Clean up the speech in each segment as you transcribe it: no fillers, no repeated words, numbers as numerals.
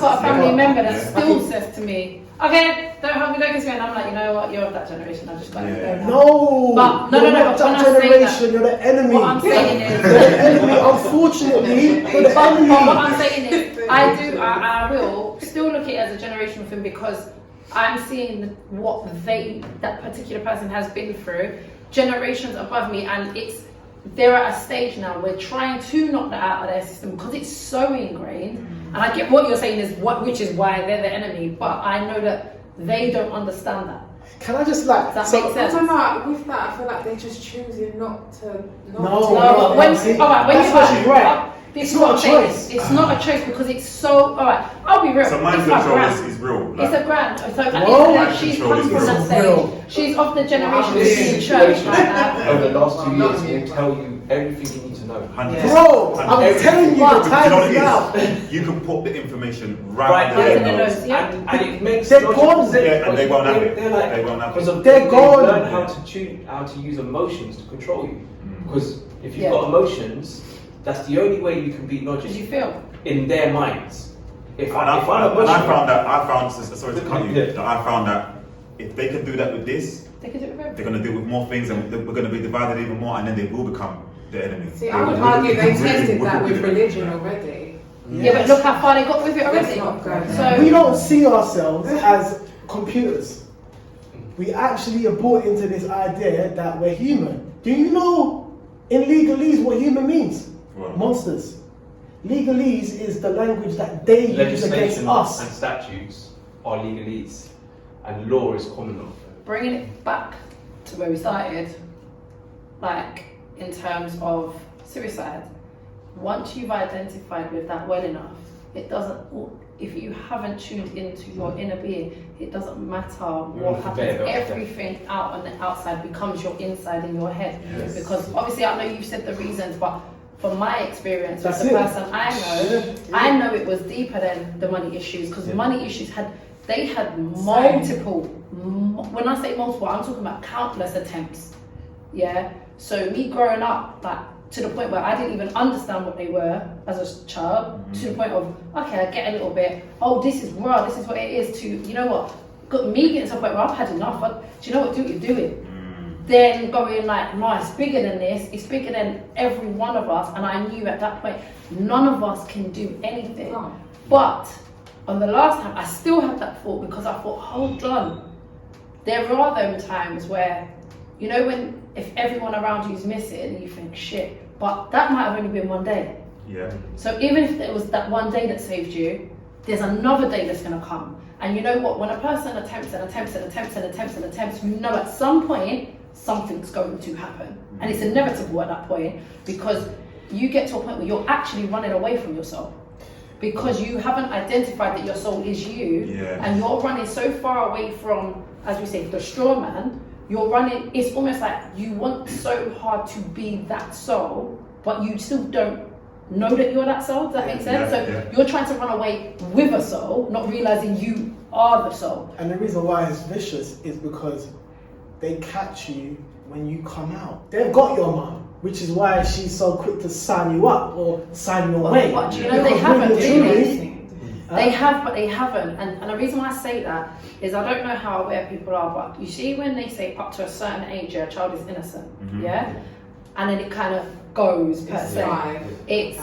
got a family member that still says to me, okay, don't help me, don't get me. And I'm like, you know what, you're of that generation, I just got to go now. No, but you're not that generation, you're the enemy. What I'm saying is, you're the enemy, unfortunately, you're the enemy. But what I'm saying is, I will still look at it as a generational thing because I'm seeing what that particular person has been through, generations above me, and they're at a stage now where trying to knock that out of their system because it's so ingrained. And I get what you're saying which is why they're the enemy, but I know that they don't understand that. Can I just like... Does that make sense? I don't know, with that I feel like they're just choosing not to... That's what she's right. It's not a choice. It's not a choice because it's so... Alright, I'll be real. So mind control is real. It's a brand. So she's come from that stage. She's of the generation who's in church like that. Over the last 2 years, he can tell you everything you need to know. Bro, I'm telling you, the time is now. You can put the information right under their nose. And it makes they're gone. And they won't have it. They're like, they won't have it. Because they're gone. Learn how to use emotions to control you. Because if you've got emotions, that's the only way you can beat logic. You feel in their minds. I found that if they can do that with this, they can do it with everything. They're going to do it with more things, and we're going to be divided even more, and then they will become the enemy. See, I would argue they tested that with religion already. Yeah, but look how far they got with it already. So we don't see ourselves as computers. We actually are bought into this idea that we're human. Do you know in legalese what human means? Monsters. Legalese is the language that they use against us. And statutes are legalese, and law is common law. Bringing it back to where we started, like in terms of suicide, once you've identified with that well enough, it doesn't. If you haven't tuned into your inner being, it doesn't matter what happens. Everything out on the outside becomes your inside in your head. Yes. Because obviously, I know you've said the reasons, but from my experience with the person I know, I know it was deeper than the money issues because money issues had multiple. When I say multiple, I'm talking about countless attempts. Yeah. So me growing up, like to the point where I didn't even understand what they were as a child, to the point of okay, I get a little bit. Oh, this is raw. This is what it is. To you know what? Got me getting to the point where I've had enough. Do you know what? Do what you're doing. Then going like, no, it's bigger than this, it's bigger than every one of us, and I knew at that point, none of us can do anything. But on the last time, I still had that thought because I thought, hold on. There are those times where, you know, if everyone around you is missing, you think, shit, but that might have only been one day. Yeah. So even if it was that one day that saved you, there's another day that's gonna come. And you know what, when a person attempts, you know at some point, something's going to happen. And it's inevitable at that point because you get to a point where you're actually running away from your soul because you haven't identified that your soul is you and you're running so far away from, as we say, the straw man. You're running, it's almost like you want so hard to be that soul, but you still don't know that you're that soul. Does that make sense? You're trying to run away with a soul, not realizing you are the soul. And the reason why it's vicious is because they catch you when you come out. They've got your mum, which is why she's so quick to sign you up or sign you away. But do you know they haven't really? They have, but they haven't. And the reason why I say that is I don't know how aware people are, but you see when they say up to a certain age, a child is innocent, yeah? And then it kind of goes per se. It's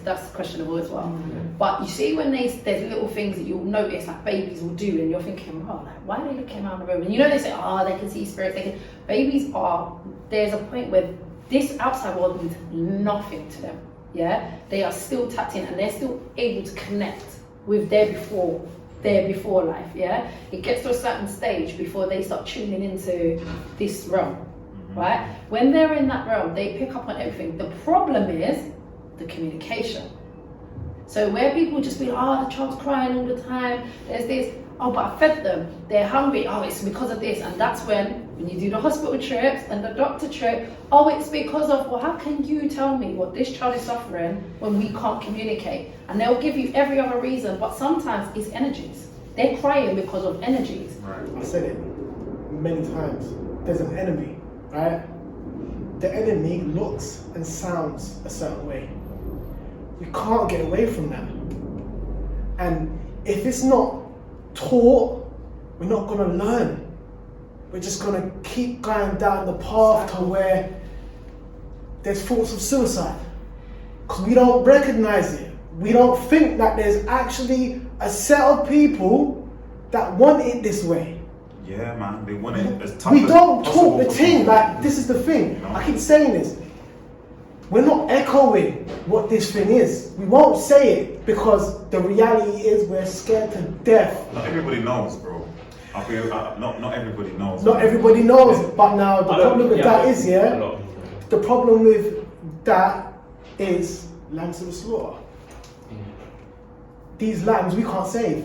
that's questionable as well. But you see when there's little things that you'll notice like babies will do and you're thinking, oh, like why are they looking around the room? And you know they say, oh, they can see spirits, babies are, there's a point where this outside world means nothing to them. Yeah? They are still tapped in and they're still able to connect with their before life, yeah? It gets to a certain stage before they start tuning into this realm. Right? When they're in that realm, they pick up on everything. The problem is the communication. So where people just be like, oh, the child's crying all the time, there's this, oh, but I fed them, they're hungry, oh, it's because of this. And that's when you do the hospital trips and the doctor trip, oh, it's because of, well, how can you tell me what this child is suffering when we can't communicate? And they'll give you every other reason, but sometimes it's energies. They're crying because of energies. Right. I said it many times, there's an enemy. Right? The enemy looks and sounds a certain way. We can't get away from that. And if it's not taught, we're not going to learn. We're just going to keep going down the path to where there's thoughts of suicide. Because we don't recognize it. We don't think that there's actually a set of people that want it this way. Yeah, man, they want it as tough We as don't possible talk the for thing, people. like this is the thing. No. I keep saying this. We're not echoing what this thing is. We won't say it because the reality is we're scared to death. Not everybody knows, bro. I feel not everybody knows. Not everybody knows, but now the problem with that is, a lot. the problem with that is lambs to the slaughter. These lambs we can't save.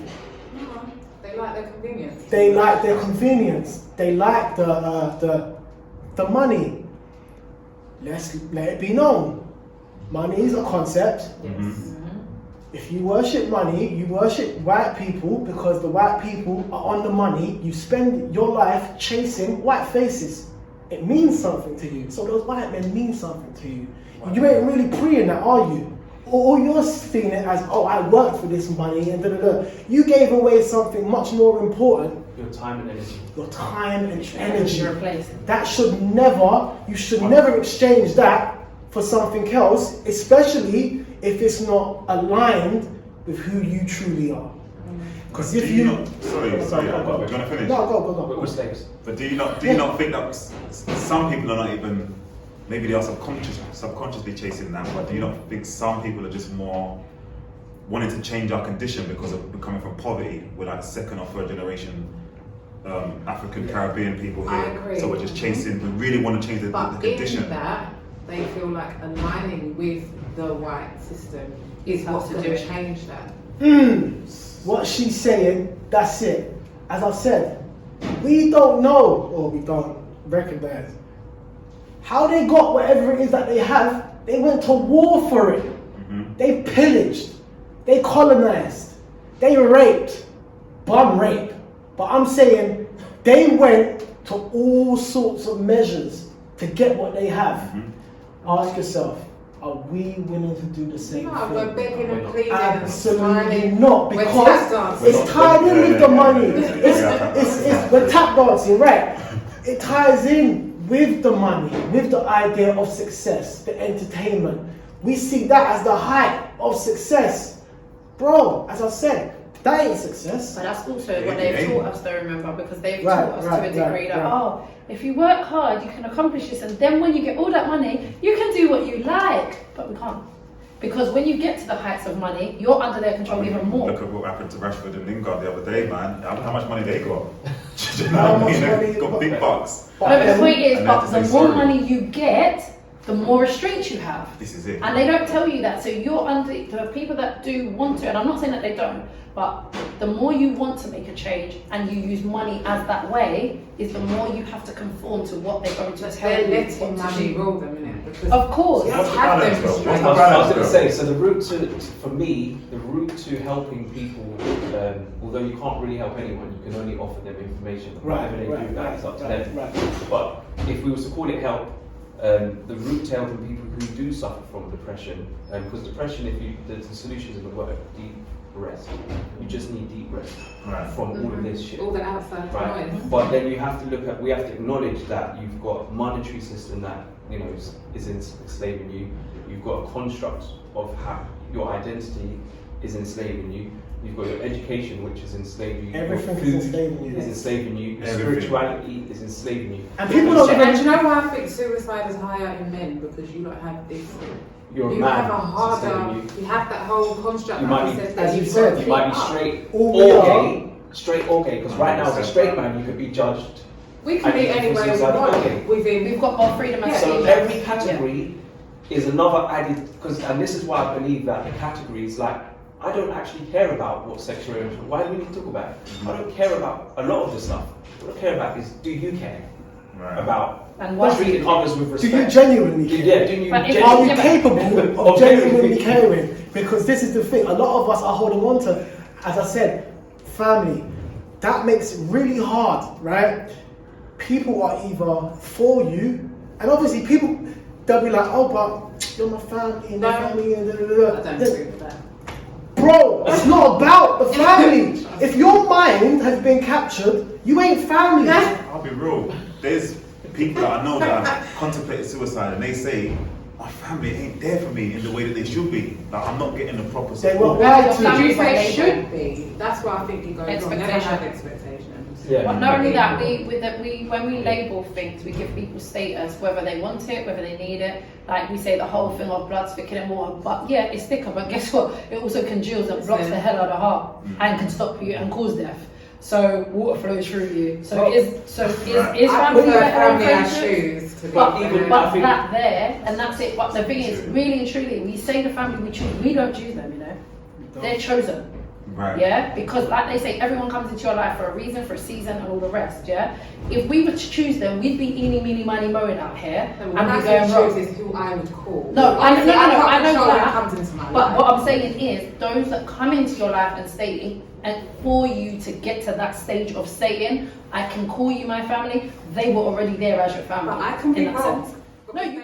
No, they like their convenience. They like their convenience. They like the money. Let it be known. Money is a concept. Yes. If you worship money, you worship white people because the white people are on the money. You spend your life chasing white faces. It means something to you. So those white men mean something to you. You ain't really preying that, are you? Or you're seeing it as, oh, I worked for this money and da da da. You gave away something much more important. Your time and energy. Your time and energy. Replace. That should never, you should never exchange that for something else, especially if it's not aligned with who you truly are. Because if Do you... not, sorry, Go, do you want to finish? No, go. We're slaves. But do you not think that some people are not even, maybe they are subconsciously chasing that, but do you not think some people are just more wanting to change our condition because of becoming from poverty? We're like second or third generation African Caribbean people here. I agree. So we're just chasing, we really want to change the But condition. in that, they feel like aligning with the white system is what's going to change that. What she's saying, that's it. As I've said, we don't know, or we don't recognize, how they got whatever it is that they have. They went to war for it. They pillaged. They colonized. They raped. Bum rape. But I'm saying they went to all sorts of measures to get what they have. Ask yourself, are we willing to do the same No, thing? we're begging and pleading Absolutely and smiling. not, We're because tap dancing. it's tied in with the money. Yeah. It's we're tap dancing, right? It ties in with the money, with the idea of success, the entertainment. We see that as the height of success. Bro, as I said, that ain't success. But that's also what they've taught us, though, remember, because they've taught us to a degree that, right. oh, if you work hard, you can accomplish this, and then when you get all that money, you can do what you like. But we can't. Because when you get to the heights of money, you're under their control even more. Look at what happened to Rashford and Lingard the other day, man. How much money they got? Do you know How what I much mean? money- They got big bucks. No, the point is, And but they have the to say more sorry. money you get, the more restraints you have. This is it. And they don't tell you that. So you're under the people that do want to, and I'm not saying that they don't, but the more you want to make a change and you use money as that way, is the more you have to conform to what they're going to But tell they're you letting what to money do. rule them, innit? Because Of course. you What's have the had balance, them though? restraints. What's the I was going to balance, say, though? so the route to, for me, the route to helping people, although you can't really help anyone, you can only offer them information. Whatever they do, that is up to them. But if we was to call it help, the route to helping people who do suffer from depression, because depression, the solutions in the word, deep rest. You just need deep rest from all of this shit. All the outside Right. noise. But then you have to we have to acknowledge that you've got a monetary system that, is enslaving you. You've got a construct of how your identity is enslaving you. You've got your education, which is enslaving you. Everything Your is food enslaving you. is enslaving you. Your Everything. spirituality is enslaving you. And people don't And do even... you know why I think suicide is higher in men? Because you don't have this. You're a You man. have a it's harder. enslaving You have that whole construct. You like might you be- said, as that you you've said, got to You might be keep up. straight All or we are- gay. Straight or gay. Because right now, as a straight man, you could be judged. We can be And any way we suicide, want okay. within. We've got more freedom as So people. every category is another added, and this is why I believe that the categories, like, I don't actually care about what sexual orientation, why do we need to talk about it? I don't care about a lot of the stuff. What I care about is, do you care about And what do you treating others with Do respect? you genuinely care? Yeah, do you But if- Are we Yeah, but- capable of genuinely caring? Because this is the thing, a lot of us are holding on to, as I said, family. That makes it really hard, right? People are either for you, and obviously people, they'll be like, oh, but you're my family, and No. my family, and da da da I da. don't agree with that. Bro, it's not about the family. If your mind has been captured, you ain't family. I'll be real. There's people that I know that have contemplated suicide and they say, my family ain't there for me in the way that they should be. Like, I'm not getting the proper They support. were lied Did you to. say should be? That's why I think it goes wrong. Never Expectation. have expectations. Yeah. But not only that, when we label things, we give people status, whether they want it, whether they need it. Like we say the whole thing of blood's thicker than water, but yeah, it's thicker, but guess what? It also congeals and blocks the hell out of the heart and can stop you and cause death. So water flows through you. So Well, is I family prefer better family than I friendship? choose to be. But I think- that there, and that's it. But the thing is, really and truly, we say the family we choose, we don't choose them, you know. They're chosen. Right. Yeah? Because like they say, everyone comes into your life for a reason, for a season, and all the rest, yeah? If we were to choose them, we'd be eeny, meeny, miny, mowing out here, When and I we're say going choose wrong. is who I would call. No, I Obviously, know can't control that. what comes into my But life. what I'm saying is, those that come into your life and stay, and for you to get to that stage of saying, I can call you my family, they were already there as your family. But I can be in that wrong. sense. No, you.